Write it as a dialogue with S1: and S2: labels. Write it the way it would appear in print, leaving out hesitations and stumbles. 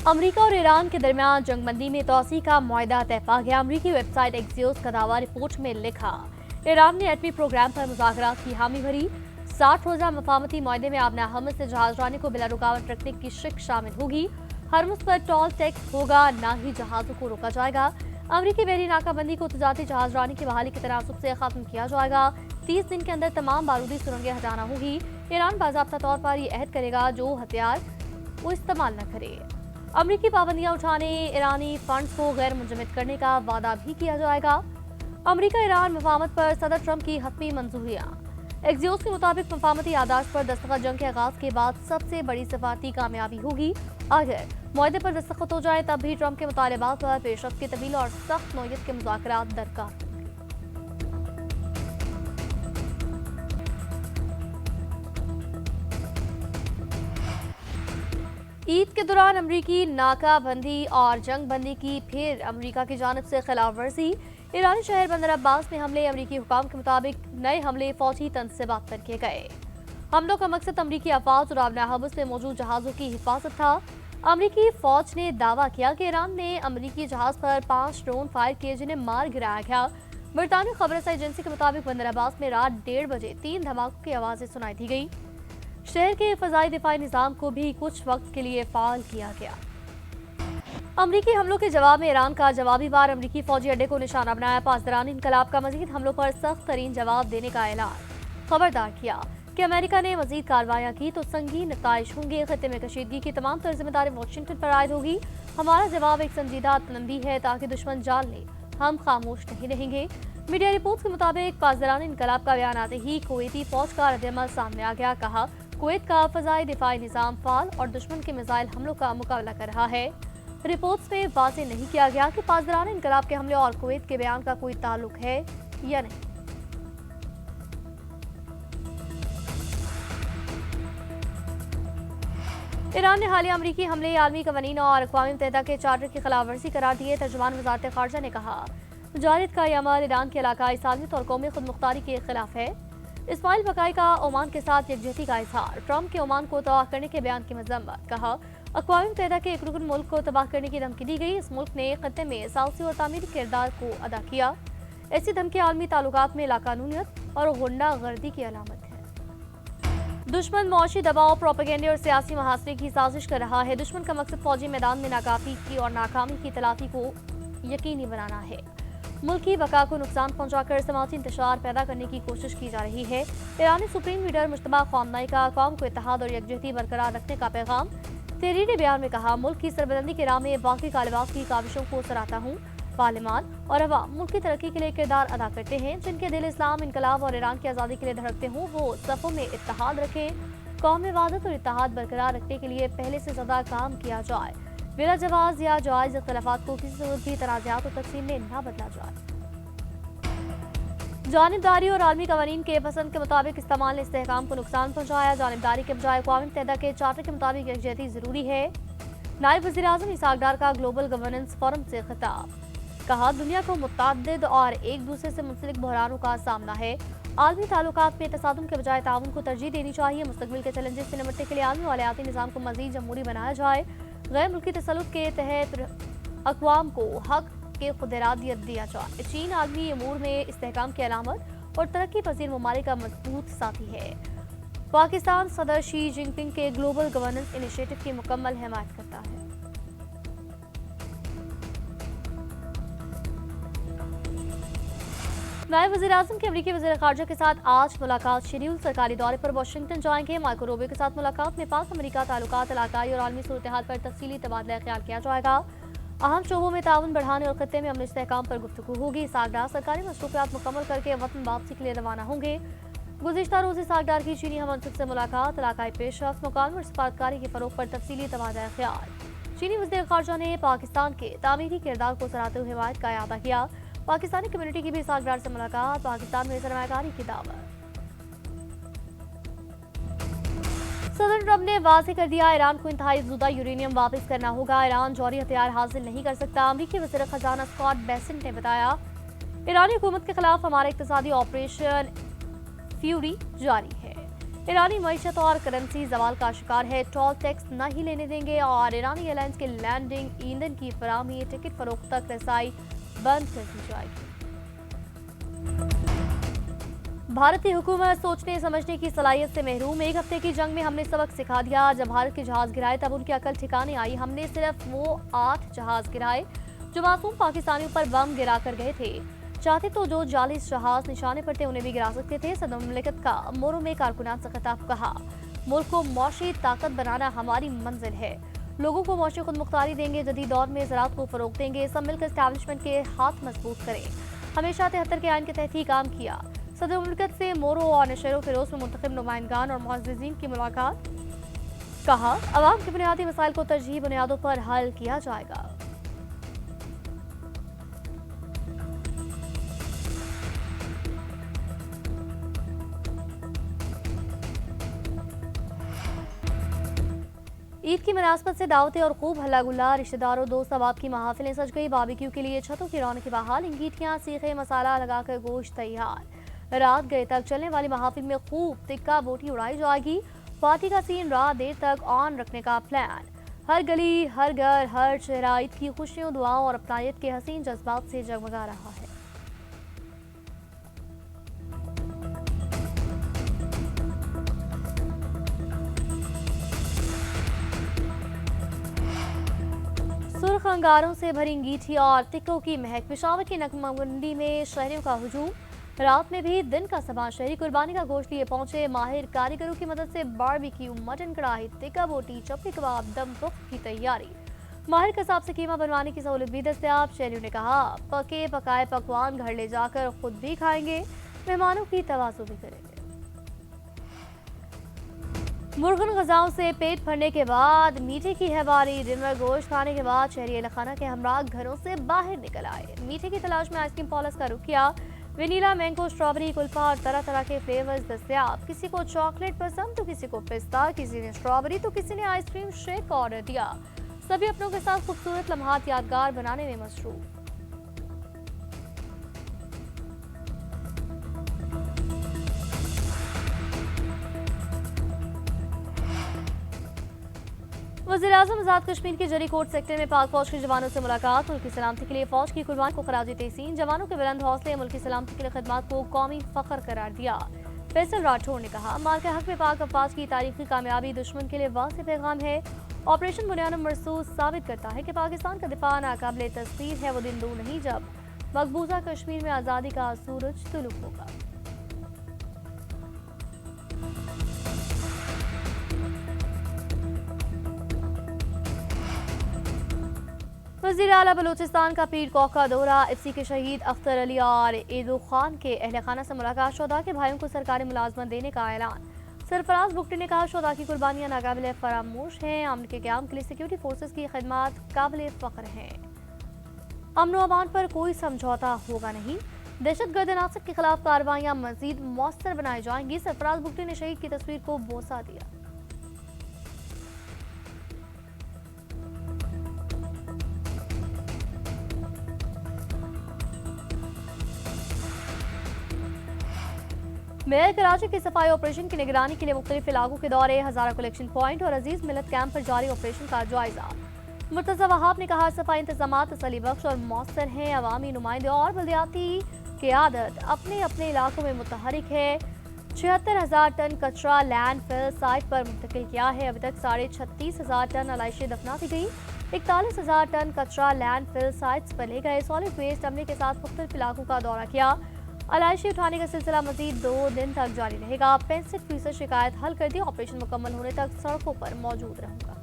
S1: America और Iran के दरमियान जंगबंदी में तोसी का मुआहदा तय पा गया। अमेरिकी वेबसाइट एक्सियोस का दावा रिपोर्ट में लिखा, ईरान ने एटमी प्रोग्राम पर मुज़ाकरात की हामी भरी। 60 रोजा मफाहमती मुआहदे में आबना हर्मुज़ से जहाजरानी को बिला रुकावट रखने की शिक शामिल होगी। हर्मुज़ पर टोल टैक्स होगा, न ही जहाजों को रोका जाएगा। अमेरिकी बहरी नाकाबंदी को तजारती जहाजरानी की बहाली के तनासुब से खत्म किया जाएगा। 30 दिन के अंदर तमाम बारूदी सुरंगें हटाना होगी। ईरान बाज़ाब्ता तौर पर यह अहद करेगा जो हथियार वो इस्तेमाल न करे। अमेरिकी पाबंदियां उठाने, ईरानी फंड्स को गैर मुंजमद करने का वादा भी किया जाएगा। अमेरिका ईरान मफाहमत पर सदर ट्रंप की हतमी मंजूरियां। एक्सियोस के मुताबिक मफाहमती यादाश्त पर दस्तखत जंग के आगाज के बाद सबसे बड़ी सफारती कामयाबी होगी। अगर मुआहदे पर दस्तखत हो जाए तब भी ट्रंप के मुतालबात पर पेशरफ्त की तवील और सख्त नौयत के मुज़ाकरात दरकार। ईद के दौरान अमरीकी नाकाबंदी और जंग बंदी की फिर अमरीका की जानिब से खिलाफ वर्जी। ईरानी शहर बंदर अब्बास में हमले। अमरीकी हुकाम के मुताबिक नए हमले फौजी तनसीबात पर किए गए। हमलों का मकसद अमरीकी अफवाज और आबना हर्मुज़ में मौजूद जहाज़ों की हिफाजत था। अमरीकी फौज ने दावा किया कि ईरान ने अमरीकी जहाज पर 5 ड्रोन फायर किए जिन्हें मार गिराया गया। बरतानवी खबरसाई एजेंसी के मुताबिक बंदर अब्बास में रात 1:30 बजे 3 धमाकों की आवाज़ें सुनाई दी गई। शहर के फ़ज़ाई दिफाई निज़ाम को भी कुछ वक्त के लिए फ़ाल किया गया। अमरीकी हमलों के जवाब में ईरान का जवाबी वार। अमरीकी फौजी अड्डे को निशाना बनाया। पासदारानी इनकलाब का मज़ीद हमलों पर सख्त तरीन जवाब देने का ऐलान। खबरदार किया कि अमेरिका ने मज़ीद कार्रवाइयाँ की तो संगीन नताइज होंगे। खत्ते में कशीदगी की तमाम तर जिम्मेदारी वाशिंगटन पर आयद होगी। हमारा जवाब एक संजीदा तंबीह है ताकि दुश्मन जान ले, हम खामोश नहीं रहेंगे। मीडिया रिपोर्ट्स के मुताबिक पासदारानी इनकलाब का बयान आते ही कुवैती फौज का रद्दअमल सामने आ गया। कहा, कुवैत का फ़ज़ाई दिफाई निज़ाम फ़ाल और दुश्मन के मिसाइल हमलों का मुकाबला कर रहा है। रिपोर्ट्स में वाज़ेह नहीं किया गया कि पासदारान इनकलाब के हमले और कुवैत के बयान का कोई ताल्लुक है या नहीं। ईरान ने हालिया अमरीकी हमले आलमी कवानीन और अक़वाम मुत्तहिदा के चार्टर की खिलाफ वर्जी करार दिए। तर्जुमान वज़ारत ख़ारजा ने कहा, जारिद का यह अमल ईरान के इलाकाई सालमियत और कौमी खुद मुख्तारी के खिलाफ है। इस्माइल बकाई का ओमान के साथ यकजहती का इजहार। ट्रंप के ओमान को तबाह करने के बयान की मज़म्मत। कहा, अक़वाम मुत्तहिदा के एक रुकन मुल्क को तबाह करने की धमकी दी गई। इस मुल्क ने खत्ते में सालसी और तामीरी किरदार को अदा किया। ऐसी धमकी आलमी ताल्लुकात में लाकानूनियत और गुंडा गर्दी की अलामत है। दुश्मन मौशी दबाव, प्रोपेगेंडे और सियासी मुहासरे की साजिश कर रहा है। दुश्मन का मकसद फौजी मैदान में नाकाफी की और नाकामी की तलाफी को यकीनी बनाना है। मुल्की बका को नुकसान पहुंचाकर समाजी इंतशार पैदा करने की कोशिश की जा रही है। ईरानी सुप्रीम लीडर मुश्तबा ख़ामनेई का कौम को इत्तेहाद और यकजहती बरकरार रखने का पैगाम। तहरीर बयान में कहा, मुल्क की सरबलंदी की राह में बाकी तालिबात की काविशों को सराहता हूँ। पार्लिमान और अवाम मुल्क की तरक्की के लिए किरदार अदा करते हैं। जिनके दिल इस्लाम, इनकलाब और ईरान की आज़ादी के लिए धड़कते हों वो सफ़ों में इत्तेहाद रखें। कौम में वादत और इत्तेहाद बरकरार रखने के लिए पहले से ज़्यादा काम किया जाए। बिला जवाज़ या जायज़ इख्तिलाफ़ात को किसी सूरत भी तनाज़ात और तक़सीम में न बदला जाए। जानिबदारी और आलमी कवानीन के पसंद के मुताबिक इस्तेमाल ने इस्तेहकाम को नुकसान पहुँचाया। जानिबदारी के बजाय अक़वाम मुत्तहिदा के चार्टर के मुताबिक यकजहती ज़रूरी है। नायब वज़ीर-ए-आज़म इसहाक़ डार का ग्लोबल गवर्नेंस फोरम से खिताब। कहा, दुनिया को मुतअद्दिद और एक दूसरे से मुंसलिक बहरानों का सामना है। आलमी ताल्लुकात में तसादुम के बजाय ताउन को तरजीह देनी चाहिए। मुस्तक़बिल के चैलेंजेस से निपटने के लिए आलमी मालियाती निज़ाम को मज़ीद जमहूरी बनाया जाए। गैर मुल्की तसल्लुत के तहत अक़वाम को हक के खुदरादियत दिया जाए। चीन आलमी अमूर में इस्तेहकाम की अलामत और तरक्की पजीर ममालिक का मजबूत साथी है। पाकिस्तान सदर शी जिनपिंग के ग्लोबल गवर्नेंस इनिशिएटिव की मुकम्मल हिमायत करता है। नायब वज़ीर-ए-आज़म के अमरीकी वज़ीर ख़ारजा के साथ आज मुलाकात शेड्यूल। सरकारी दौरे पर वाशिंगटन जाएंगे। माइको रूबियो के साथ मुलाकात में पाक अमरीका ताल्लुकात, इलाकाई और आलमी सूरत हाल पर तफसीली तबादला ख्याल किया जाएगा। अहम शोबों में ताउन बढ़ाने और खत्ते में अमन इस्तेहकाम पर गुफ्तगू होगी। इसहाक़ डार सरकारी मसरूफियात मुकम्मल करके वतन वापसी के लिए रवाना होंगे। गुज़िश्ता रोज़ इसहाक़ डार की चीनी हममंसब से मुलाकात, इलाकाई पेशरफ्त, मुकामी और सफारतकारी के फ़रोग़ पर तफसीली तबादला ख्याल। चीनी वज़ीर ख़ारजा ने पाकिस्तान के तामीरी किरदार को सराहते हुए हिमायत का इआदा किया। पाकिस्तानी कम्युनिटी की भी इसहाक़ डार से मुलाकात। पाकिस्तान में सरमायाकारी की दावत। सदर ट्रंप ने वाज़ेह कर दिया, ईरान को इंतहाई ज़ुदा यूरेनियम वापस करना होगा। ईरान जौहरी हथियार हासिल नहीं कर सकता। अमरीकी वज़ीर ख़ज़ाना स्कॉट बेसेंट ने बताया, ईरानी हुकूमत के खिलाफ हमारा इक़्तिसादी ऑपरेशन फ्यूरी जारी है। ईरानी मईशत और करेंसी जवाल का शिकार है। टोल टैक्स न ही लेने देंगे और ईरानी एयरलाइंस के लैंडिंग, ईंधन की फराहमी, टिकट फरोख्त तक रसाई बंद कर दी जाएगी। भारतीय हुकूमत सोचने समझने की सलाहियत से महरूम। एक हफ्ते की जंग में हमने सबक सिखा दिया। जब भारत के जहाज गिराए तब उनकी अकल ठिकाने आई। हमने सिर्फ वो 8 जहाज गिराए जो मासूम पाकिस्तानियों पर बम गिरा कर गए थे। चाहते तो जो 40 जहाज निशाने पर थे उन्हें भी गिरा सकते थे। सदर मुमलिकत का मोरू में कारकुनान से खिताब। कहा, मुल्क को मौशी ताकत बनाना हमारी मंजिल है। लोगों को मौशी खुद मुख्तारी देंगे। जदीद दौर में ज़राअत को फरोग देंगे। सब मिलकर एस्टैब्लिशमेंट के हाथ मजबूत करें। हमेशा 73 के आइन के तहत ही काम किया। सदर मुमलिकत से मोरो और नशर फिरोज में मुंतखब नुमाइंदान और मुअज़्ज़िज़ीन की मुलाकात। कहा, अवाम के बुनियादी मसाइल को तरजीही बुनियादों पर हल किया जाएगा। ईद की मुनासबत से दावतें और खूब हल्ला गुल्ला। रिश्तेदारों, दोस्त अहबाब की महाफिलें सज गई। बारबेक्यू के लिए छतों की रौनक बहाल। इंगीठियां, सीखे, मसाला लगाकर गोश्त तैयार। रात गए तक चलने वाली महाफिल में खूब तिक्का बोटी उड़ाई जाएगी। पार्टी का सीन रात देर तक ऑन रखने का प्लान। हर गली, हर घर, हर चेहरा ईद की खुशियों, दुआओं और अपनायत के हसीन जज्बात से जगमगा रहा है। सुर्ख अंगारों से भरी अंगीठी और टिक्कों की महक। पेशावर की नकमंडी में शहरियों का हुजूम। रात में भी दिन का समा। शहरी कुर्बानी का गोश्त लिए पहुंचे। माहिर कारीगरों की मदद से बारबेक्यू, मटन कढ़ाई, टिक्का बोटी, चपली कबाब, दम पुख्त की तैयारी। माहिर कसाब से कीमा बनवाने की सहूलत भी दस्तयाब। शहरियों ने कहा, पके पकाए पकवान घर ले जाकर खुद भी खाएंगे, मेहमानों की तवाज़ु भी करेंगे। मुर्गन गजाओं से पेट भरने के बाद मीठे की है बारी। डिनर गोश्त खाने के बाद शहरी अहलखाना के हमरा घरों से बाहर निकल आए। मीठे की तलाश में आइसक्रीम पॉलस का रुख किया। वेनिला, मैंगो, स्ट्रॉबेरी, कुल्फा और तरह तरह के फ्लेवर्स दस्तयाब। किसी को चॉकलेट पसंद तो किसी को पिस्ता, किसी ने स्ट्रॉबेरी तो किसी ने आइसक्रीम शेक का ऑर्डर दिया। सभी अपनों के साथ खूबसूरत लम्हात यादगार बनाने में मसरूफ। वज़ीर-ए-आज़म आज़ाद कश्मीर के जरीकोट सेक्टर में पाक फौज के जवानों से मुलाकात। मुल्क की सलामती के लिए फौज की कुर्बानी को खराज तहसीन। जवानों के बुलंद हौसले मुल्क की सलामती के लिए खिदमत को कौमी फख्र करार दिया। फैसल राठौर ने कहा, माल के हक में पाक अफवाज की तारीखी कामयाबी दुश्मन के लिए वाज़ेह पैगाम है। ऑपरेशन बुनियाद मरसूस साबित करता है कि पाकिस्तान का दिफा नाकाबिले तस्दीर है। वो दिन दूर नहीं जब मकबूजा कश्मीर में आज़ादी का सूरज तुलुक होगा। वज़ीर आला बलूचिस्तान का पीर कौक का दौरा। एफसी के शहीद अख्तर अली और ईदो खान के अहल खाना से मुलाकात। शोधा के भाइयों को सरकारी मुलाजमत देने का ऐलान। सरफराज बुगटी ने कहा, शोधा की कुर्बानियां नाकाबिले फरामोश हैं। अमन के क़याम के लिए सिक्योरिटी फोर्सेस की खिदमत काबिले फ़ख्र हैं। अमन व अमान पर कोई समझौता होगा नहीं। दहशतगर्द नासिर के खिलाफ कार्रवाइयां मजीद मौसर बनाई जाएंगी। सरफराज बुगटी ने शहीद की तस्वीर को बोसा दिया। मेयर कराची के सफाई ऑपरेशन की निगरानी के लिए मुख्तलिफ इलाकों के दौरे। हजारा कलेक्शन पॉइंट और अजीज मिलत कैंप पर जारी ऑपरेशन का जायजा। मुर्तज़ा वहाब ने कहा, सफाई इंतजाम तसल्ली बख्श और मौसर हैं। अवामी नुमाइंदे और बल्दियाती क़यादत अपने अपने इलाकों में मुतहरिक है। 76,000 टन कचरा लैंडफिल साइट पर मुंतकिल किया है। अभी तक 36,500 टन अलाइशें दफना दी गई। 41,000 टन कचरा लैंडफिल साइट्स पर ले गए। सॉलिड वेस्ट अमले के साथ मुख्तलिफ इलाकों का दौरा किया। अलाइशी उठाने का सिलसिला मजीद 2 दिन तक जारी रहेगा। 65% शिकायत हल कर दी। ऑपरेशन मुकम्मल होने तक सड़कों पर मौजूद रहूंगा।